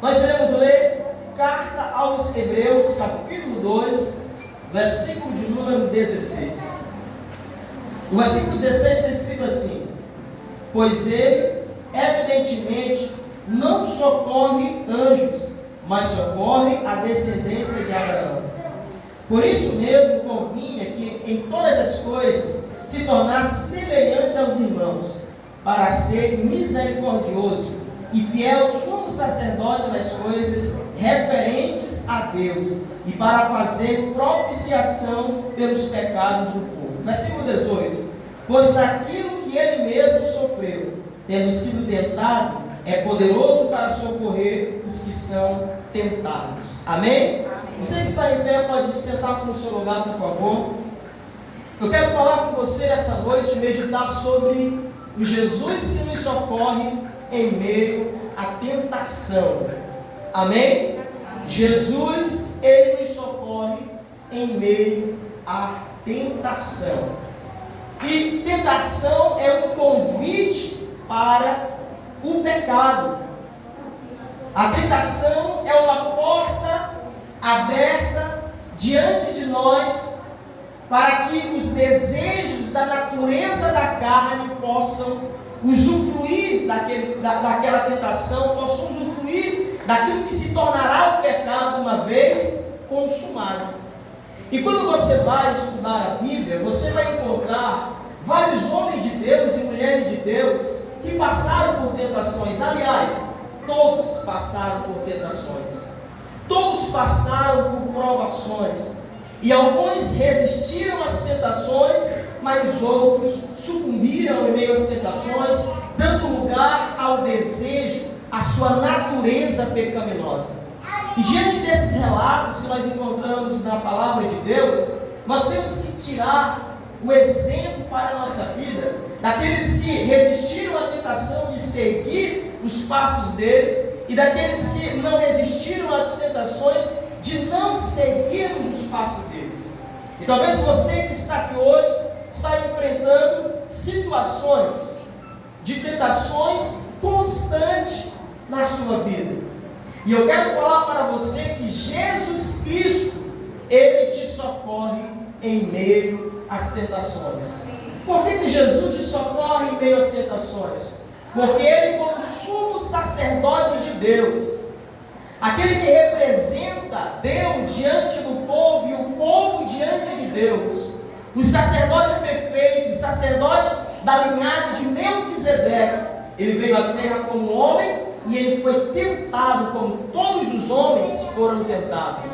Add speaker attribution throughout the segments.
Speaker 1: Nós iremos ler Carta aos Hebreus, capítulo 2, versículo de número 16. No versículo 16 está escrito assim: pois ele, evidentemente, não socorre anjos, mas socorre a descendência de Abraão. Por isso mesmo convinha que em todas as coisas se tornasse semelhante aos irmãos, para ser misericordioso e fiel sumo sacerdote nas coisas referentes a Deus, e para fazer propiciação pelos pecados do povo. Versículo 18: pois naquilo que ele mesmo sofreu, tendo sido tentado, é poderoso para socorrer os que são tentados. Amém? Você que está em pé pode sentar-se no seu lugar, por favor. Eu quero falar com você essa noite, meditar sobre o Jesus que nos socorre em meio à tentação. Amém? Jesus, ele nos socorre em meio à tentação. E tentação é um convite para o pecado. A tentação é uma porta aberta diante de nós para que os desejos da natureza da carne possam usufruir daquela tentação, possam usufruir daquilo que se tornará o pecado uma vez consumado. E quando você vai estudar a Bíblia, você vai encontrar vários homens de Deus e mulheres de Deus que passaram por tentações. Aliás, todos passaram por tentações. Todos passaram por provações. E alguns resistiram às tentações, mas outros sucumbiram em meio às tentações, dando lugar ao desejo, à sua natureza pecaminosa. E diante desses relatos que nós encontramos na palavra de Deus, nós temos que tirar o exemplo para a nossa vida daqueles que resistiram à tentação de seguir os passos deles e daqueles que não resistiram às tentações de não seguirmos os passos deles. E talvez você que está aqui hoje está enfrentando situações de tentações constantes na sua vida. E eu quero falar para você que Jesus Cristo, ele te socorre em meio às tentações. Por que Jesus te socorre em meio às tentações? Porque ele, como sumo sacerdote de Deus, aquele que representa Deus diante do povo e o povo diante de Deus, o sacerdote perfeito, o sacerdote da linhagem de Melquisedeque, ele veio à terra como homem e ele foi tentado como todos os homens foram tentados.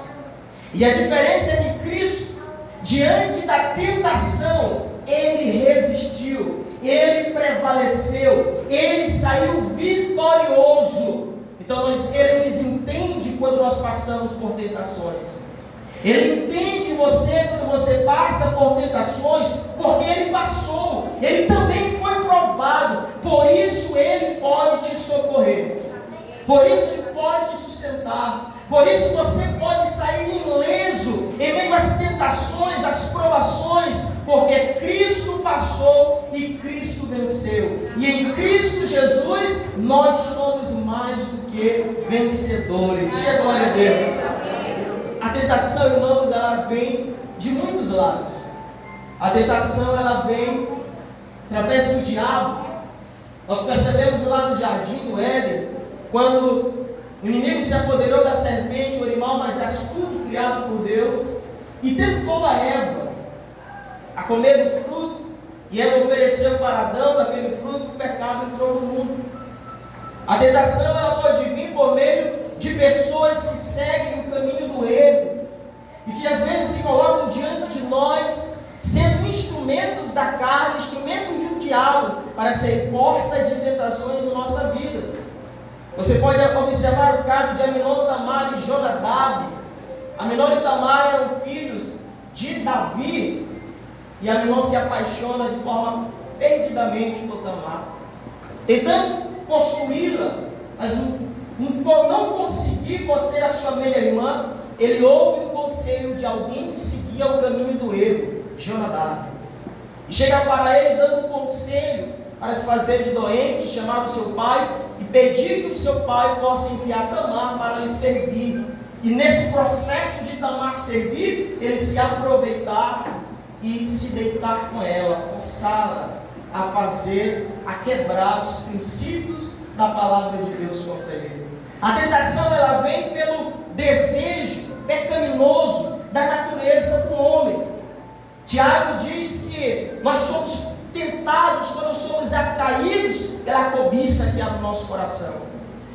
Speaker 1: E a diferença é que Cristo, diante da tentação, ele resistiu, ele prevaleceu, ele saiu vitorioso. Então ele nos entende quando nós passamos por tentações. Ele entende você quando você passa por tentações, porque ele passou, ele também foi provado. Por isso ele pode te socorrer, por isso ele pode te sustentar. Por isso você pode sair ileso em meio às tentações, às provações, porque Cristo passou e Cristo venceu. E em Cristo Jesus nós somos mais do que vencedores. Diga glória a Deus. A tentação, irmãos, ela vem de muitos lados. A tentação, ela vem através do diabo. Nós percebemos lá no jardim do Éden, quando o inimigo se apoderou da serpente, o animal mais astuto criado por Deus, e tentou a Eva a comer do fruto, e ela ofereceu para Adão daquele fruto, o pecado entrou no mundo. A tentação, ela pode vir por meio de pessoas que seguem o caminho do erro, e que às vezes se colocam diante de nós, sendo instrumentos da carne, instrumentos do diabo, para ser porta de tentações na nossa vida. Você pode observar o caso de Aminon, Tamar e Jonadab. Aminon e Tamar eram filhos de Davi, e Aminon se apaixona de forma perdidamente por Tamar, tentando possuí-la, mas por não conseguir possuir a sua meia-irmã, ele ouve um conselho de alguém que seguia o caminho do erro, Jonadab, e chega para ele dando um conselho para se fazer de doente, chamava o seu pai e pedir que o seu pai possa enviar Tamar para lhe servir. E nesse processo de Tamar servir, ele se aproveitar e se deitar com ela, forçá-la a quebrar os princípios da palavra de Deus contra ele. A tentação, ela vem pelo desejo pecaminoso da natureza do homem. Tiago diz que nós somos tentados quando somos atraídos pela cobiça que há no nosso coração.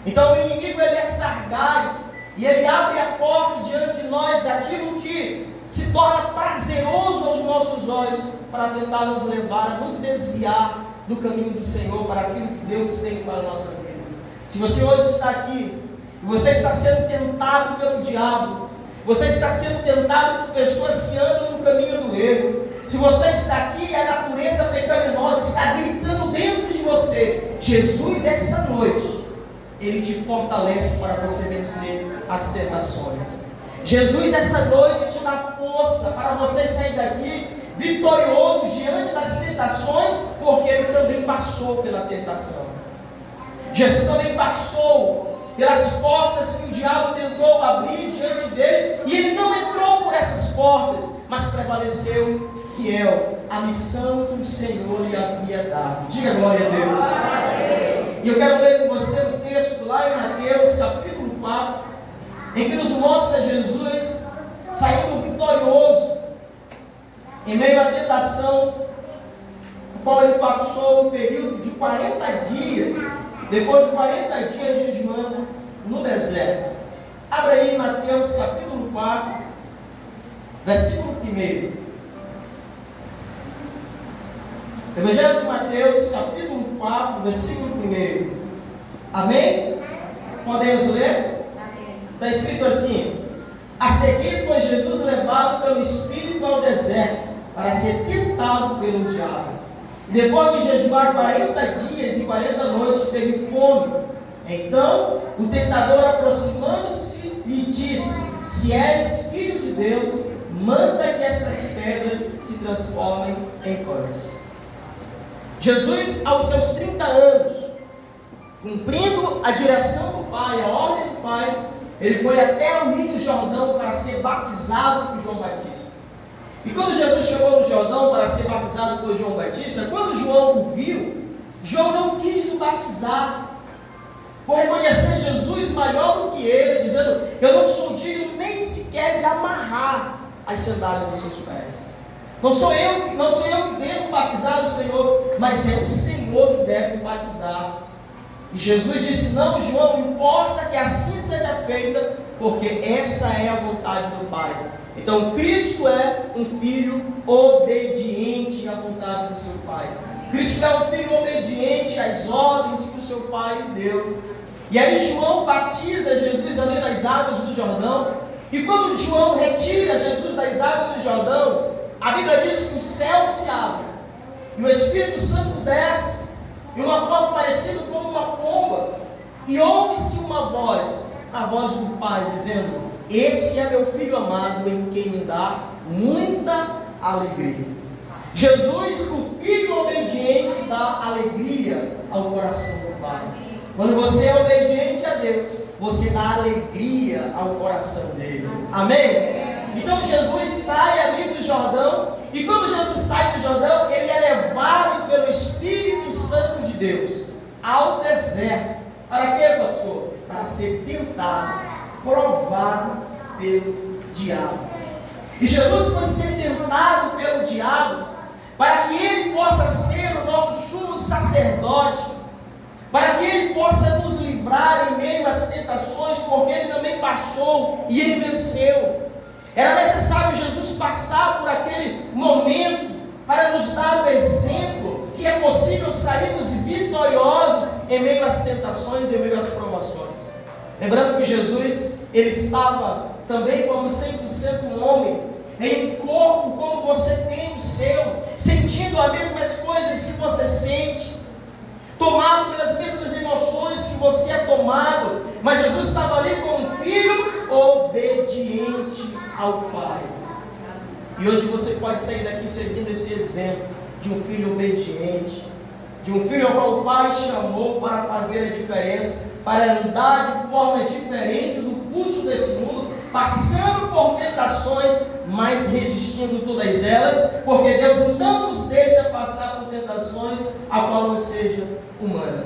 Speaker 1: Então o inimigo, ele é sagaz e ele abre a porta diante de nós daquilo que se torna prazeroso aos nossos olhos, para tentar nos levar a nos desviar do caminho do Senhor, para aquilo que Deus tem para a nossa vida. Se você hoje está aqui e você está sendo tentado pelo diabo, você está sendo tentado por pessoas que andam no caminho do erro, se você está aqui e a natureza pecaminosa está gritando dentro de você, Jesus, essa noite, Ele te fortalece para você vencer as tentações. Jesus, essa noite, te dá força para você sair daqui vitorioso diante das tentações, porque Ele também passou pela tentação. Jesus também passou pelas portas que o diabo tentou abrir diante dele, e ele não entrou por essas portas, mas prevaleceu fiel à missão que o Senhor lhe havia dado. Diga glória a Deus. E eu quero ler com você um texto lá em Mateus capítulo 4, em que nos mostra Jesus saindo vitorioso em meio à tentação, o qual ele passou um período de 40 dias, depois de 40 dias jejuando no deserto. Abra aí Mateus capítulo 4, versículo 1. Evangelho de Mateus capítulo 4, versículo 1. Amém? Podemos ler? Está escrito assim: a seguir foi Jesus levado pelo Espírito ao deserto, para ser tentado pelo diabo. E depois de jejuar 40 dias e 40 noites, teve fome. Então, o tentador, aproximando-se, lhe disse: se és filho de Deus, manda que estas pedras se transformem em pães. Jesus, aos seus 30 anos, cumprindo a direção do Pai, a ordem do Pai, ele foi até o Rio Jordão para ser batizado por João Batista. E quando Jesus chegou no Jordão para ser batizado por João Batista, quando João o viu, João não quis o batizar, por reconhecer Jesus maior do que ele, dizendo: eu não sou digno nem sequer de amarrar as sandálias dos seus pés. Não sou eu que devo batizar o Senhor, mas é o Senhor que deve batizar. E Jesus disse: não, João, importa que assim seja feita, porque essa é a vontade do Pai. Então Cristo é um filho obediente à vontade do seu Pai. Cristo é um filho obediente às ordens que o seu Pai deu. E aí João batiza Jesus ali nas águas do Jordão. E quando João retira Jesus das águas do Jordão, a Bíblia diz que o céu se abre e o Espírito Santo desce de uma forma parecida com uma pomba, e ouve-se uma voz, a voz do Pai, dizendo: esse é meu Filho amado, em quem me dá muita alegria. Jesus, o Filho obediente, dá alegria ao coração do Pai. Quando você é obediente a Deus, você dá alegria ao coração dele. Amém? Então Jesus sai ali do Jordão, e quando Jesus sai do Jordão, ele é levado pelo Espírito Santo de Deus ao deserto. Para quê, pastor? Para ser tentado, provado pelo diabo. E Jesus foi ser tentado pelo diabo para que ele possa ser o nosso sumo sacerdote, para que ele possa nos livrar em meio às tentações, porque ele também passou e ele venceu. Era necessário Jesus passar por aquele momento para nos dar o exemplo que é possível sairmos vitoriosos em meio às tentações, em meio às provações. Lembrando que Jesus, ele estava também como 100% um homem, em um corpo como você tem o seu, sentindo as mesmas coisas que você sente, tomado pelas mesmas emoções que você é tomado, mas Jesus estava ali como um filho obediente ao Pai. E hoje você pode sair daqui seguindo esse exemplo de um filho obediente, de um filho ao qual o Pai chamou para fazer a diferença, para andar de forma diferente do curso desse mundo, passando por tentações, mas resistindo todas elas, porque Deus não nos deixa passar por tentações a qual não seja humana.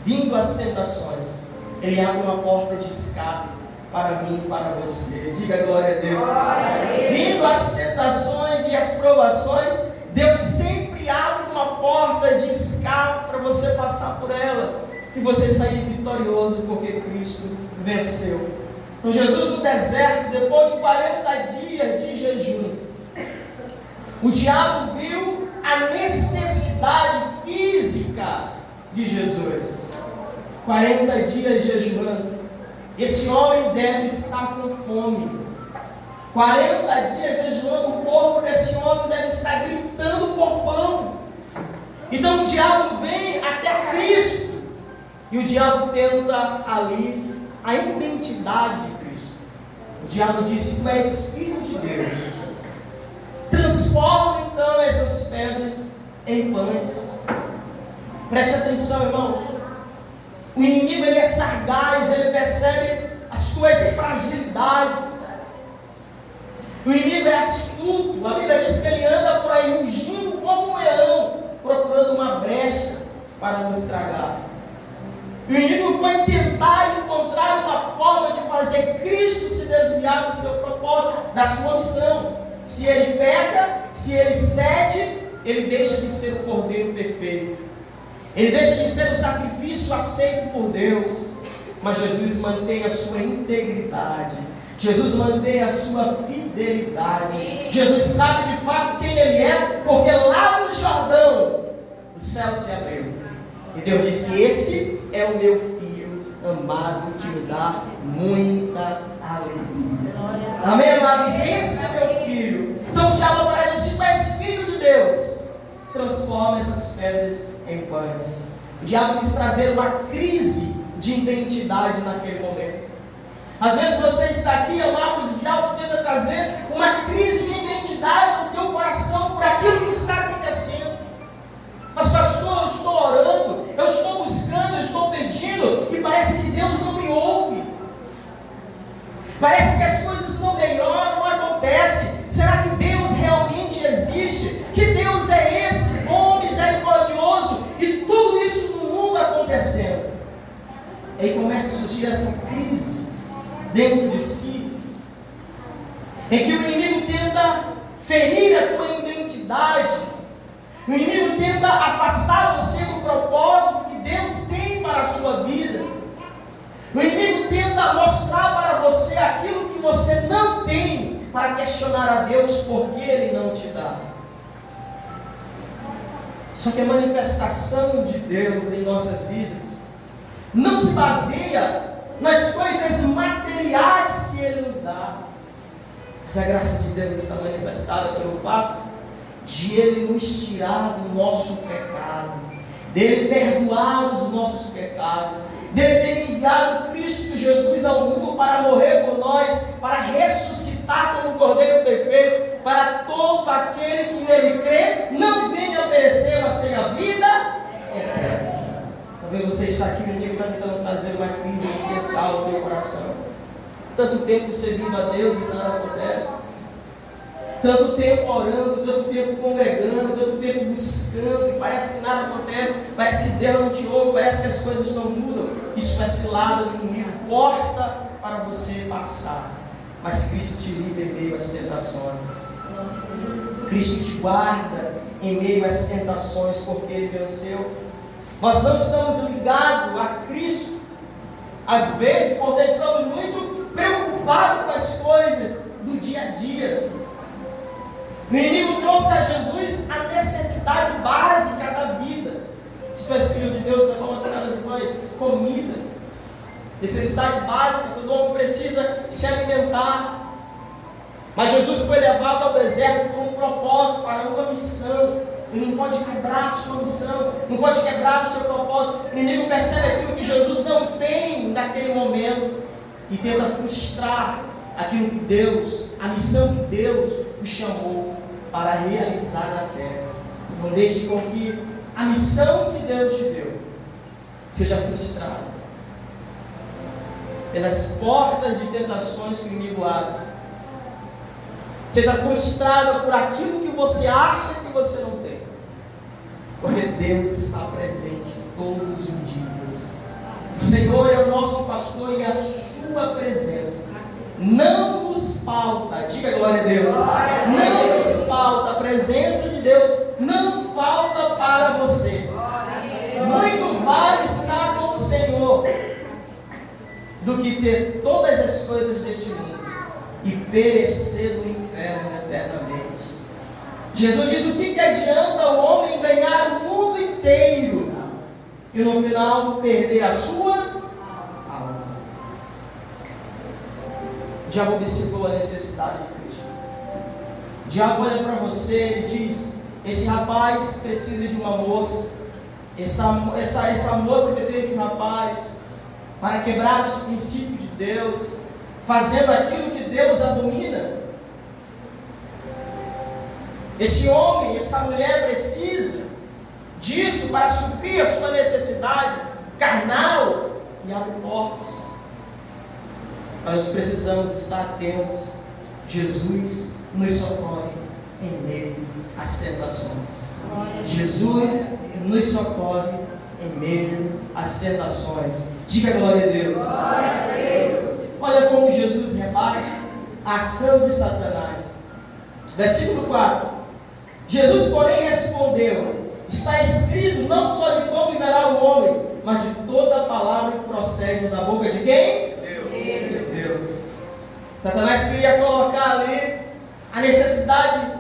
Speaker 1: Vindo as tentações, Ele abre uma porta de escape para mim e para você. Diga glória a Deus.
Speaker 2: Glória a Deus.
Speaker 1: Vindo as tentações e as provações, Deus sempre abre uma porta de escape para você passar por ela e você sair vitorioso, porque Cristo venceu. Então Jesus no deserto, depois de 40 dias de jejum, o diabo viu a necessidade física de Jesus. 40 dias jejuando. Esse homem deve estar com fome. 40 dias jejuando, o corpo desse homem deve estar gritando por pão. Então o diabo vem até Cristo e o diabo tenta ali a identidade de Cristo. O diabo disse: tu és filho de Deus. Transforma então essas pedras em pães. Preste atenção, irmãos. O inimigo, ele é sagaz, ele percebe as tuas fragilidades. O inimigo é astuto. A Bíblia diz que ele anda por aí rugindo como um leão, procurando uma brecha para nos tragar. O inimigo foi tentar encontrar uma forma de fazer Cristo se desviar do seu propósito, da sua missão. Se ele peca, se ele cede, ele deixa de ser o Cordeiro perfeito. Ele deixa de ser o sacrifício aceito por Deus. Mas Jesus mantém a sua integridade. Jesus mantém a sua fidelidade. Jesus sabe de fato quem Ele é, porque lá no Jordão o céu se abriu. E Deus disse: esse é o meu filho amado, que me dá muita alegria. Amém, amados? Esse é meu filho. Então o diabo para dizer: se tu és filho de Deus, transforma essas pedras em pães. O diabo quis trazer uma crise de identidade naquele momento. Às vezes você está aqui, amados, o diabo tenta trazer uma crise de identidade no teu coração por aquilo que está acontecendo. Mas pastor, eu estou orando, eu estou buscando, eu estou pedindo, e parece que Deus não me ouve. Parece que as coisas não melhoram, não acontecem. Será que Deus realmente existe? Que Deus é esse, bom, misericordioso, e tudo isso no mundo acontecendo? Aí começa a surgir essa crise dentro de si, em que o inimigo tenta ferir a tua identidade. O inimigo tenta afastar você do propósito que Deus tem para a sua vida. O inimigo tenta mostrar para você aquilo que você não tem, para questionar a Deus porque Ele não te dá. Só que a manifestação de Deus em nossas vidas não se baseia nas coisas materiais que Ele nos dá. Mas a graça de Deus está manifestada pelo fato de Ele nos tirar do nosso pecado, dele perdoar os nossos pecados, dele ter enviado Cristo Jesus ao mundo para morrer por nós, para ressuscitar como Cordeiro perfeito, para todo aquele que nele crê, não venha a perecer, mas tenha vida eterna. Talvez você está aqui, o inimigo está tentando trazer uma crise especial no teu coração. Tanto tempo servindo a Deus e nada acontece. Tanto tempo orando, tanto tempo congregando, tanto tempo buscando, e parece que nada acontece, parece que Deus não te ouve, parece que as coisas não mudam. Isso é cilada do inimigo, porta para você passar. Mas Cristo te livra em meio às tentações. Cristo te guarda em meio às tentações, porque Ele venceu. Nós não estamos ligados a Cristo, às vezes, porque estamos muito preocupados com as coisas do dia a dia. O inimigo trouxe a Jesus a necessidade básica da vida. Se tu és filho de Deus, nós somos senhoras e mães, comida. Necessidade básica, todo homem precisa se alimentar. Mas Jesus foi levado ao deserto por um propósito, para uma missão. Ele não pode quebrar a sua missão, não pode quebrar o seu propósito. O inimigo percebe aquilo que Jesus não tem naquele momento e tenta frustrar aquilo que Deus, a missão que Deus o chamou para realizar na terra. Não deixe com que a missão que Deus te deu seja frustrada pelas portas de tentações que o inimigo abre, seja frustrada por aquilo que você acha que você não tem, porque Deus está presente todos os dias. O Senhor é o nosso pastor e a sua presença não nos falta. Diga glória a Deus. Não nos falta. A presença de Deus não falta para você. Muito vale estar com o Senhor do que ter todas as coisas deste mundo e perecer no inferno eternamente. Jesus diz: o que adianta o homem ganhar o mundo inteiro e no final perder a sua alma? O diabo observou a necessidade de Cristo. O diabo olha para você e diz: esse rapaz precisa de uma moça, essa moça precisa de um rapaz para quebrar os princípios de Deus, fazendo aquilo que Deus abomina. Esse homem, essa mulher precisa disso para suprir a sua necessidade carnal e abre portas. Nós precisamos estar atentos. Jesus nos socorre em meio às tentações. Jesus nos socorre em meio às tentações. Diga glória a Deus.
Speaker 2: Glória a Deus.
Speaker 1: Olha como Jesus rebate a ação de Satanás. Versículo 4. Jesus, porém, respondeu: está escrito, não só de pão viverá o homem, mas de toda a palavra que procede da boca de quem?
Speaker 2: Deus.
Speaker 1: De Deus. Satanás queria colocar ali a necessidade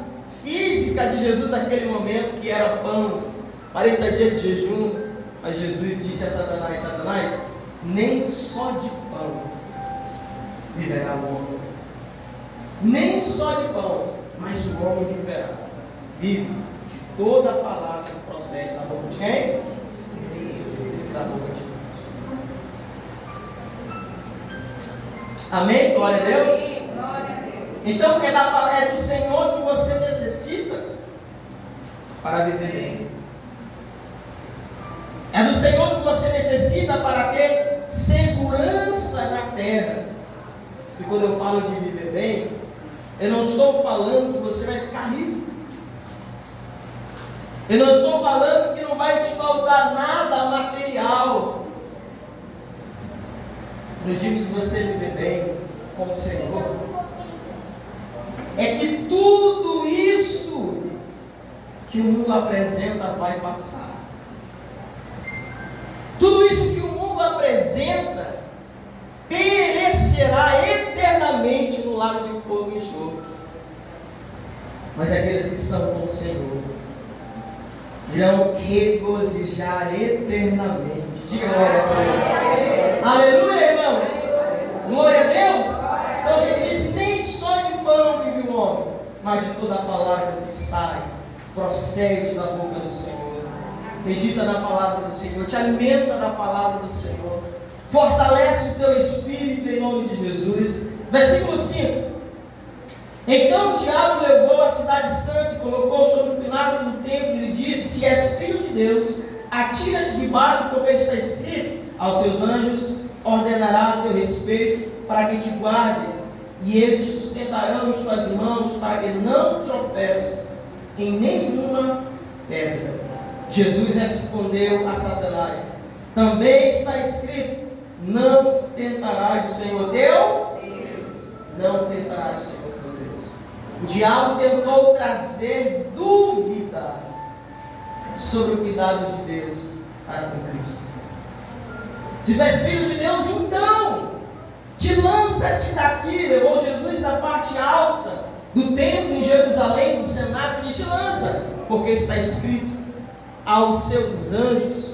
Speaker 1: física de Jesus naquele momento, que era pão, 40 dias de jejum. Mas Jesus disse a Satanás: Satanás, nem só de pão viverá o homem. Nem só de pão, mas o homem viverá. Vive de toda a palavra que procede da boca de quem? Da boca de Deus. Amém? Glória a Deus. Então é do Senhor que você necessita para viver bem. É do Senhor que você necessita para ter segurança na terra. E quando eu falo de viver bem, eu não estou falando que você vai ficar rico. Eu não estou falando que não vai te faltar nada material. No dia que você viver bem com o Senhor, é que tudo isso que o mundo apresenta vai passar. Tudo isso que o mundo apresenta perecerá eternamente no lago de fogo e enxofre. Mas aqueles que estão com o Senhor irão regozijar eternamente. Diga glória a Deus. Aleluia, irmãos. Glória a Deus. Então Jesus disse: nem só de pão vive o homem, mas de toda a palavra que sai, procede da boca do Senhor. Medita na palavra do Senhor, te alimenta da palavra do Senhor, fortalece o teu espírito em nome de Jesus. Versículo 5. Então o diabo levou a cidade santa e colocou sobre o pináculo do templo e lhe disse: se és filho de Deus, atira-te debaixo, porque está escrito: aos seus anjos ordenará a teu respeito, para que te guardem, e eles te sustentarão em suas mãos, para que não tropece em nenhuma pedra. Jesus respondeu a Satanás: também está escrito: não tentarás o Senhor teu Deus. Não tentarás o Senhor teu Deus. O diabo tentou trazer dúvida sobre o cuidado de Deus para com Cristo. Se tu és filho de Deus, então te lança-te daqui. Levou Jesus à parte alta do templo em Jerusalém, do cenáculo, e te lança, porque está escrito: aos seus anjos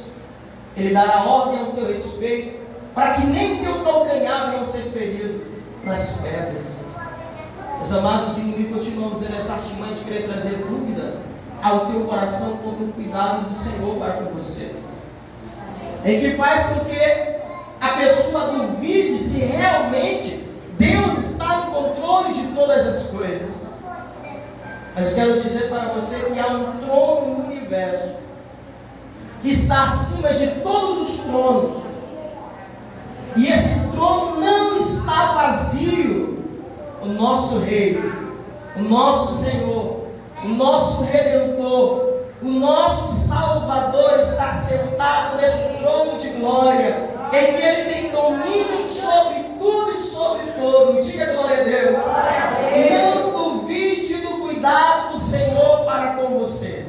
Speaker 1: ele dará ordem ao teu respeito, para que nem o teu calcanhar venha a ser ferido nas pedras. Os amados, o inimigo continua usando essa artimanha de querer trazer dúvida ao teu coração contra o cuidado do Senhor para com você, em que faz com que a pessoa duvide se realmente Deus está no controle de todas as coisas. Mas eu quero dizer para você que há um trono no universo que está acima de todos os tronos. E esse trono não está vazio. O nosso Rei, o nosso Senhor, o nosso Redentor, o nosso Salvador está sentado nesse trono de glória, em que Ele tem domínio sobre tudo e sobre todo. Diga glória a Deus. Não duvide do cuidado do Senhor para com você.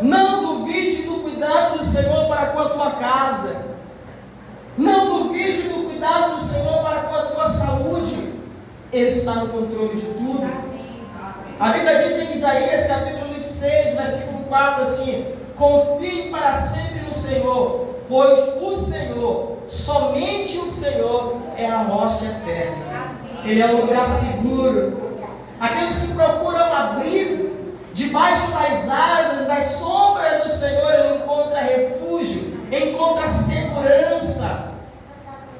Speaker 1: Não duvide do cuidado do Senhor para com a tua casa. Não duvide do cuidado do Senhor para com a tua saúde. Ele está no controle de tudo. A Bíblia diz em Isaías capítulo 26, versículo 4 assim: confie para sempre no Senhor, pois o Senhor, somente o Senhor, é a rocha eterna. Ele é um lugar seguro. Aqueles que procuram abrigo debaixo das asas, das sombras do Senhor, ele encontra refúgio, encontra segurança.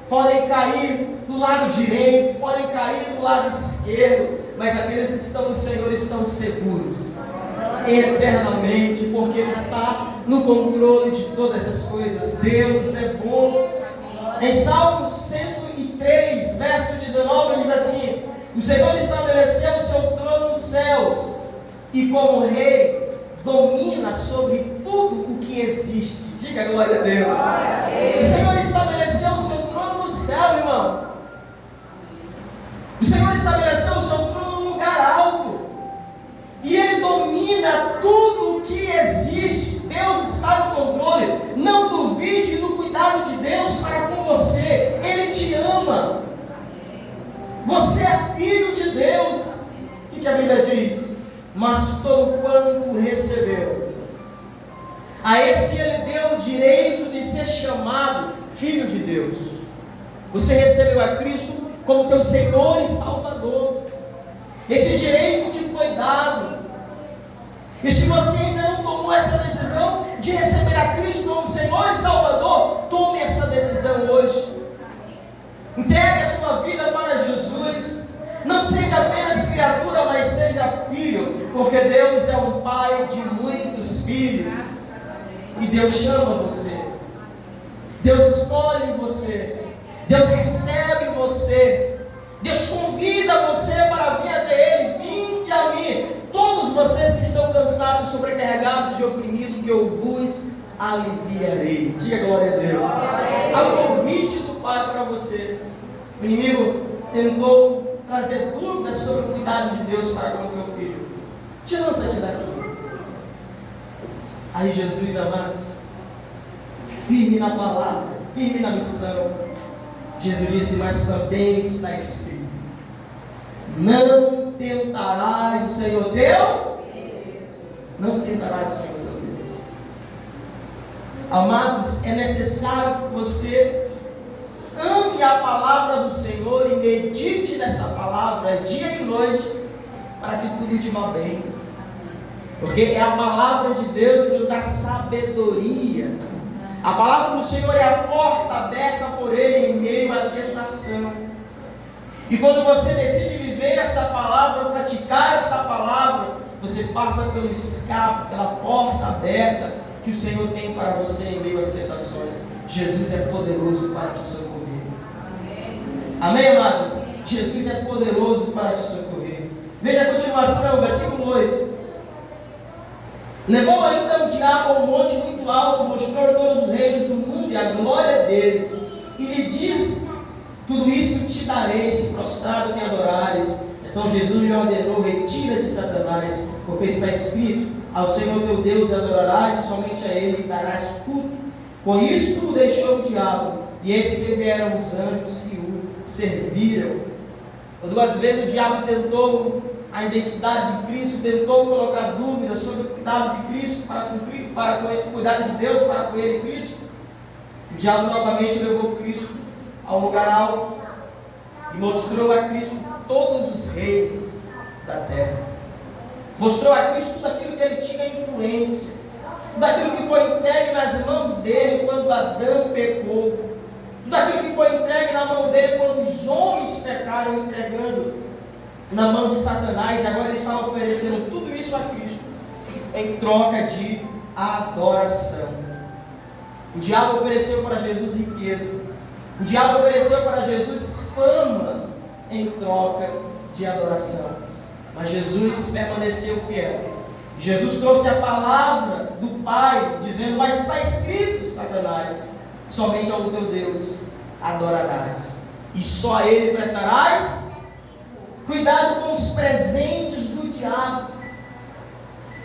Speaker 1: Podem cair do lado direito, podem cair do lado esquerdo, mas aqueles que estão no Senhor estão seguros eternamente, porque Ele está no controle de todas as coisas. Deus é bom. Em Salmos 103, verso 19, diz assim: o Senhor estabeleceu o seu trono nos céus, e como Rei domina sobre tudo o que existe. Diga glória a Deus. O Senhor estabeleceu o seu trono no céu, irmão. O Senhor estabeleceu o seu trono num lugar alto, e Ele domina tudo o que existe. Deus está no controle. Não duvide do cuidado de Deus para com você. Ele te ama. Você é filho de Deus. O que a Bíblia diz? Mas todo quanto recebeu, a esse Ele deu o direito de ser chamado filho de Deus. Você recebeu a Cristo como teu Senhor e Salvador. Esse direito te foi dado. E se você ainda não tomou essa decisão de receber a Cristo como Senhor e Salvador, tome essa decisão hoje. Entregue a sua vida para Jesus. Não seja apenas criatura, mas seja filho, porque Deus é um pai de muitos filhos. E Deus chama você. Deus escolhe você. Deus recebe você. Deus convida você para vir até Ele. Vinde a mim, todos vocês que estão cansados, sobrecarregados e oprimidos, que eu vos aliviarei. Diga glória a Deus. Há um convite do Pai para você. O inimigo tentou trazer dúvidas sobre o cuidado de Deus para com o seu filho. Te lança-te daqui. Aí Jesus, amados, firme na palavra, firme na missão. Jesus disse: mas também está escrito: não tentarás o Senhor teu. Não tentarás o Senhor teu Deus. Amados, é necessário que você ame a palavra do Senhor e medite nessa palavra dia e noite, para que tudo te vá bem. Porque é a palavra de Deus que nos dá sabedoria. A palavra do Senhor é a porta aberta por Ele em meio à tentação. E quando você decide viver essa palavra, praticar essa palavra, você passa pelo escape, pela porta aberta que o Senhor tem para você em meio às tentações. Jesus é poderoso para te socorrer. Amém, amados? Jesus é poderoso para te socorrer. Veja a continuação, versículo 8. Levou ainda o diabo a um monte muito alto, mostrou todos os reinos do mundo e a glória deles, e lhe disse: tudo isso te darei, se prostrado me adorares. Então Jesus lhe ordenou: retira-te, Satanás, porque está escrito: ao Senhor teu Deus adorarás, e somente a Ele darás culto. Com isso deixou o diabo, e eis que vieram os anjos que o serviram. Duas vezes o diabo tentou a identidade de Cristo, tentou colocar dúvidas sobre o cuidado de Cristo para com o cuidado de Deus para com ele, Cristo. O diabo novamente levou Cristo ao lugar alto e mostrou a Cristo todos os reinos da terra. Mostrou a Cristo tudo aquilo que ele tinha influência, tudo aquilo que foi entregue nas mãos dele quando Adão pecou, tudo aquilo que foi entregue na mão dele quando os homens pecaram, entregando na mão de Satanás. E agora ele estava oferecendo tudo isso a Cristo em troca de adoração. O diabo ofereceu para Jesus riqueza. O diabo ofereceu para Jesus fama em troca de adoração. Mas Jesus permaneceu fiel. Jesus trouxe a palavra do Pai, dizendo: mas está escrito, Satanás, somente ao teu Deus adorarás, e só a Ele prestarás. Cuidado com os presentes do diabo.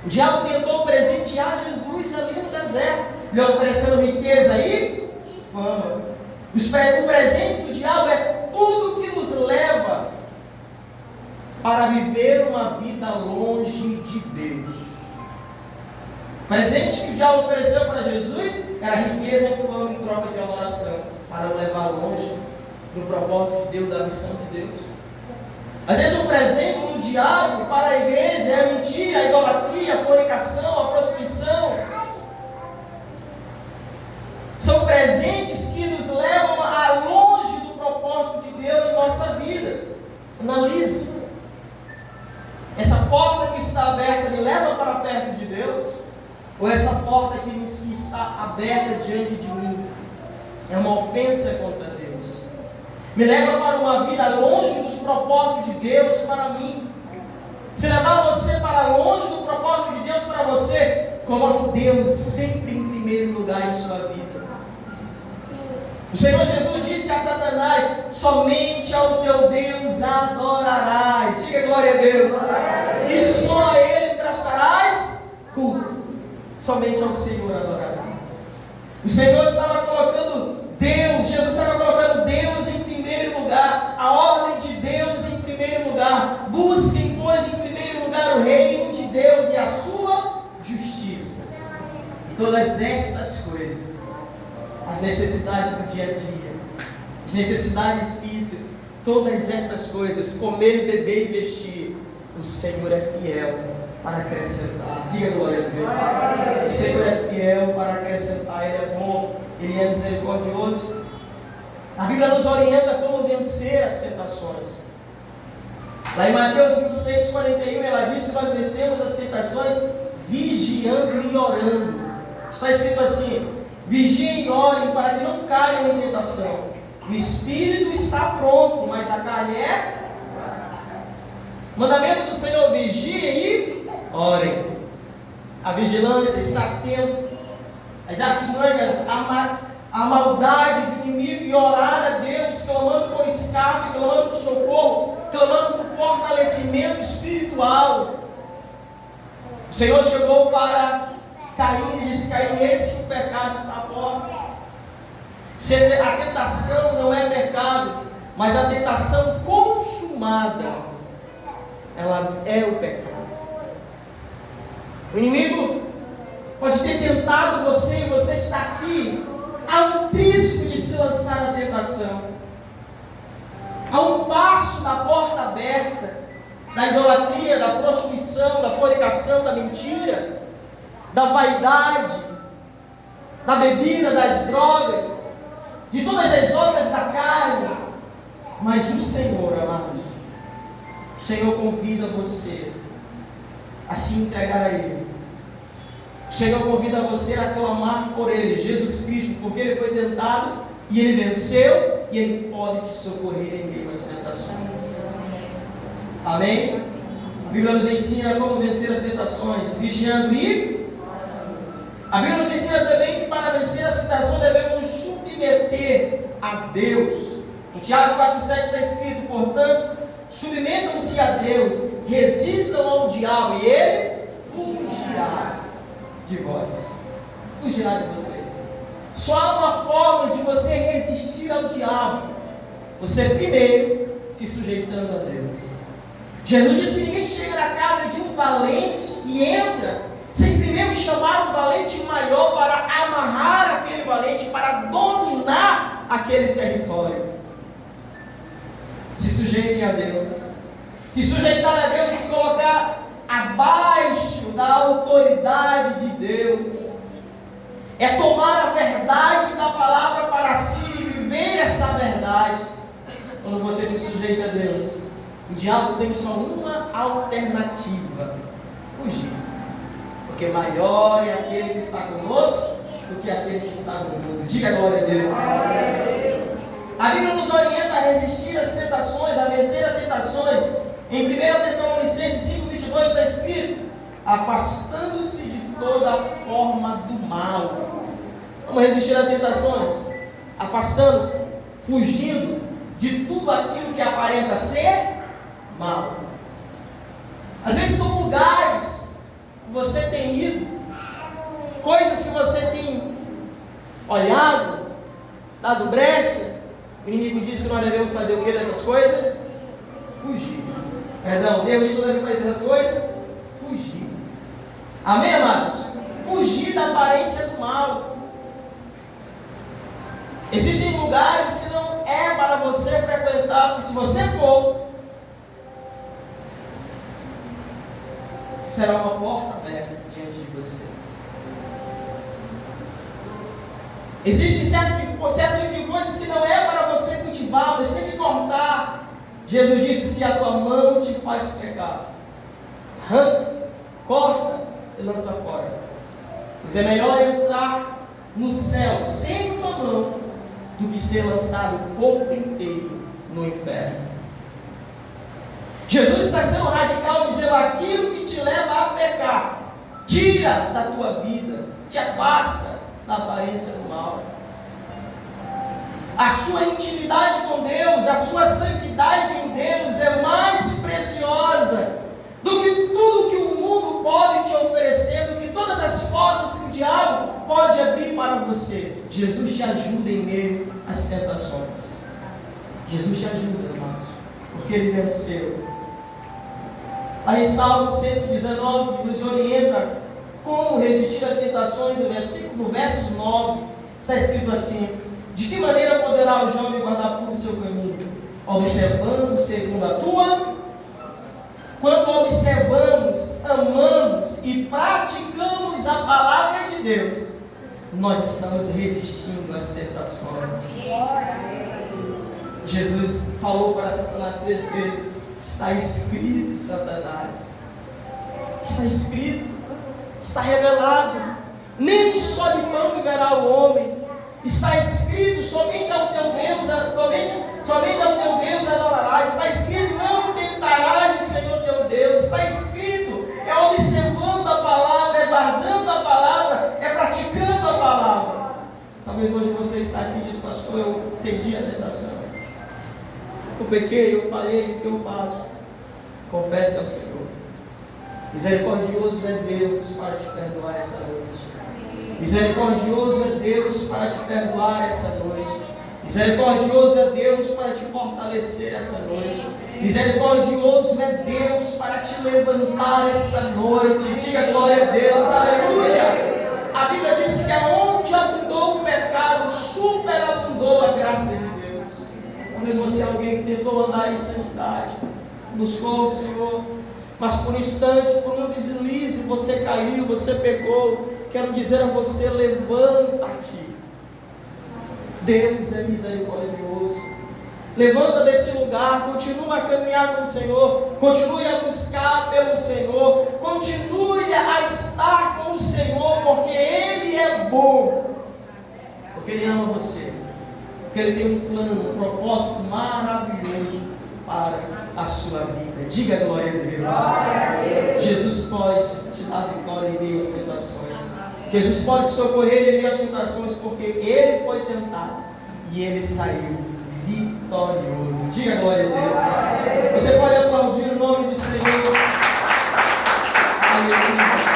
Speaker 1: O diabo tentou presentear Jesus ali no deserto, lhe oferecendo riqueza e fama. O presente do diabo é tudo que nos leva para viver uma vida longe de Deus. O presente que o diabo ofereceu para Jesus era riqueza e fama em troca de adoração, para o levar longe do propósito de Deus, da missão de Deus. Às vezes o presente do diabo para a igreja é a mentira, a idolatria, a fornicação, a prostituição. São presentes que nos levam a longe do propósito de Deus em nossa vida. Analise. Essa porta que está aberta me leva para perto de Deus? Ou essa porta que está aberta diante de mim é uma ofensa contra Deus? Me leva para uma vida longe dos propósitos de Deus para mim. Se levar você para longe do propósito de Deus para você, coloque Deus sempre em primeiro lugar em sua vida. O Senhor Jesus disse a Satanás: somente ao teu Deus adorarás. Diga glória a Deus. E só a Ele prestarás culto. Somente ao Senhor adorarás. O Senhor estava colocando Deus, Jesus estava colocando Deus em primeiro lugar, a ordem de Deus em primeiro lugar. Busquem, pois, em primeiro lugar o reino de Deus e a sua justiça. E todas estas coisas, as necessidades do dia a dia, as necessidades físicas, todas estas coisas, comer, beber e vestir, o Senhor é fiel para acrescentar. Diga glória a Deus. O Senhor é fiel para acrescentar. Ele é bom, Ele é misericordioso. A Bíblia nos orienta como vencer as tentações. Lá em Mateus 26:41 ela diz que nós vencemos as tentações vigiando e orando. Está escrito assim: vigiem e orem para que não caiam em tentação. O espírito está pronto, mas a carne é. Mandamento do Senhor: vigiem e orem. A vigilância, estar atento às artimanhas, a maldade do inimigo, e orar a Deus, clamando por escape, clamando por socorro, clamando por fortalecimento espiritual. O Senhor chegou para Caim e disse: Caim, esse pecado está à porta. A tentação não é pecado, mas a tentação consumada, ela é o pecado. O inimigo pode ter tentado você e você está aqui. Há um risco de se lançar na tentação. Há um passo da porta aberta, da idolatria, da prostituição, da fornicação, da mentira, da vaidade, da bebida, das drogas, de todas as obras da carne. Mas o Senhor, amados, o Senhor convida você a se entregar a Ele. O Senhor convida você a clamar por Ele, Jesus Cristo, porque Ele foi tentado e Ele venceu, e Ele pode te socorrer em meio às tentações. Amém? A Bíblia nos ensina como vencer as tentações, vigiando e... A Bíblia nos ensina também que para vencer as tentações devemos nos submeter a Deus. Em Tiago 4,7 está escrito: portanto, submetam-se a Deus, resistam ao diabo e ele fugirá de vós. Fugirá de vocês. Só há uma forma de você resistir ao diabo: você primeiro se sujeitando a Deus. Jesus disse que ninguém chega na casa de um valente e entra sem primeiro chamar um valente maior para amarrar aquele valente, para dominar aquele território. Se sujeitem a Deus. E sujeitar a Deus e se colocar abaixo da autoridade de Deus é tomar a verdade da palavra para si e viver essa verdade. Quando você se sujeita a Deus, o diabo tem só uma alternativa: fugir. Porque porque maior é aquele que está conosco do que aquele que está no mundo. Diga a glória a Deus. A Bíblia nos orienta a resistir às tentações, a vencer as tentações. Em 1 Tessalonicenses 5,22 está escrito: afastando-se de toda forma do mal. Vamos resistir às tentações, afastando-se, fugindo de tudo aquilo que aparenta ser mal. Às vezes são lugares que você tem ido, coisas que você tem olhado, dado brecha. O inimigo disse que nós devemos fazer o que dessas coisas? Fugir. Perdão, Deus disse que nós devemos fazer dessas coisas? Fugir. Amém, amados? Fugir da aparência do mal. Existem lugares que não é para você frequentar, porque se você for, será uma porta aberta diante de você. Existe certo tipo de coisas que não é para você cultivar, você tem que cortar. Jesus disse: se a tua mão te faz pecar, arranca, corta e lança fora. Pois é melhor entrar no céu sem uma mão do que ser lançado o corpo inteiro no inferno. Jesus está sendo radical, dizendo: aquilo que te leva a pecar, tira da tua vida, te afasta da aparência do mal. A sua intimidade com Deus, a sua santidade em Deus é mais preciosa do que tudo que o mundo pode te oferecer, do que todas as portas que o diabo pode abrir para você. Jesus te ajuda em meio às tentações. Jesus te ajuda, irmãos, porque Ele venceu. Aí Salmo 119 nos orienta como resistir às tentações. No versos 9 está escrito assim: de que maneira poderá o jovem guardar puro o seu caminho? Observando segundo a tua. Quando observamos, amamos e praticamos a palavra de Deus, nós estamos resistindo às tentações. Jesus falou para Satanás 3 vezes: está escrito, Satanás. Está escrito, está revelado. Nem só de pão viverá o homem. Está escrito: somente ao teu Deus, somente ao teu Deus adorarás. Está escrito: não tentarás o Senhor teu Deus. Está escrito. É observando a palavra, é guardando a palavra, é praticando a palavra. Talvez hoje você está aqui e diz: pastor, eu cedi a tentação, eu pequei, eu falei, o que eu faço? Confesse ao Senhor. Misericordioso é Deus para te perdoar essa noite. Misericordioso é Deus para te perdoar essa noite. Misericordioso é Deus para te fortalecer essa noite. Misericordioso é Deus para te levantar esta noite. Diga glória a Deus, aleluia. A Bíblia diz que aonde abundou o pecado, superabundou a graça de Deus. Talvez você é alguém que tentou andar em santidade, buscou o Senhor, mas por um instante, por um deslize, você caiu, você pecou. Quero dizer a você: levanta-te. Deus é misericordioso. Levanta desse lugar, continua a caminhar com o Senhor, continue a buscar pelo Senhor, continue a estar com o Senhor, porque Ele é bom, porque Ele ama você, porque Ele tem um plano, um propósito maravilhoso para a sua vida. Diga glória a Deus.
Speaker 2: Glória a Deus.
Speaker 1: Jesus pode te dar vitória em meio às tentações. Jesus pode te socorrer em meio às tentações, porque Ele foi tentado e Ele saiu vitorioso. Diga glória a Deus. Você pode aplaudir o nome do Senhor. Aleluia.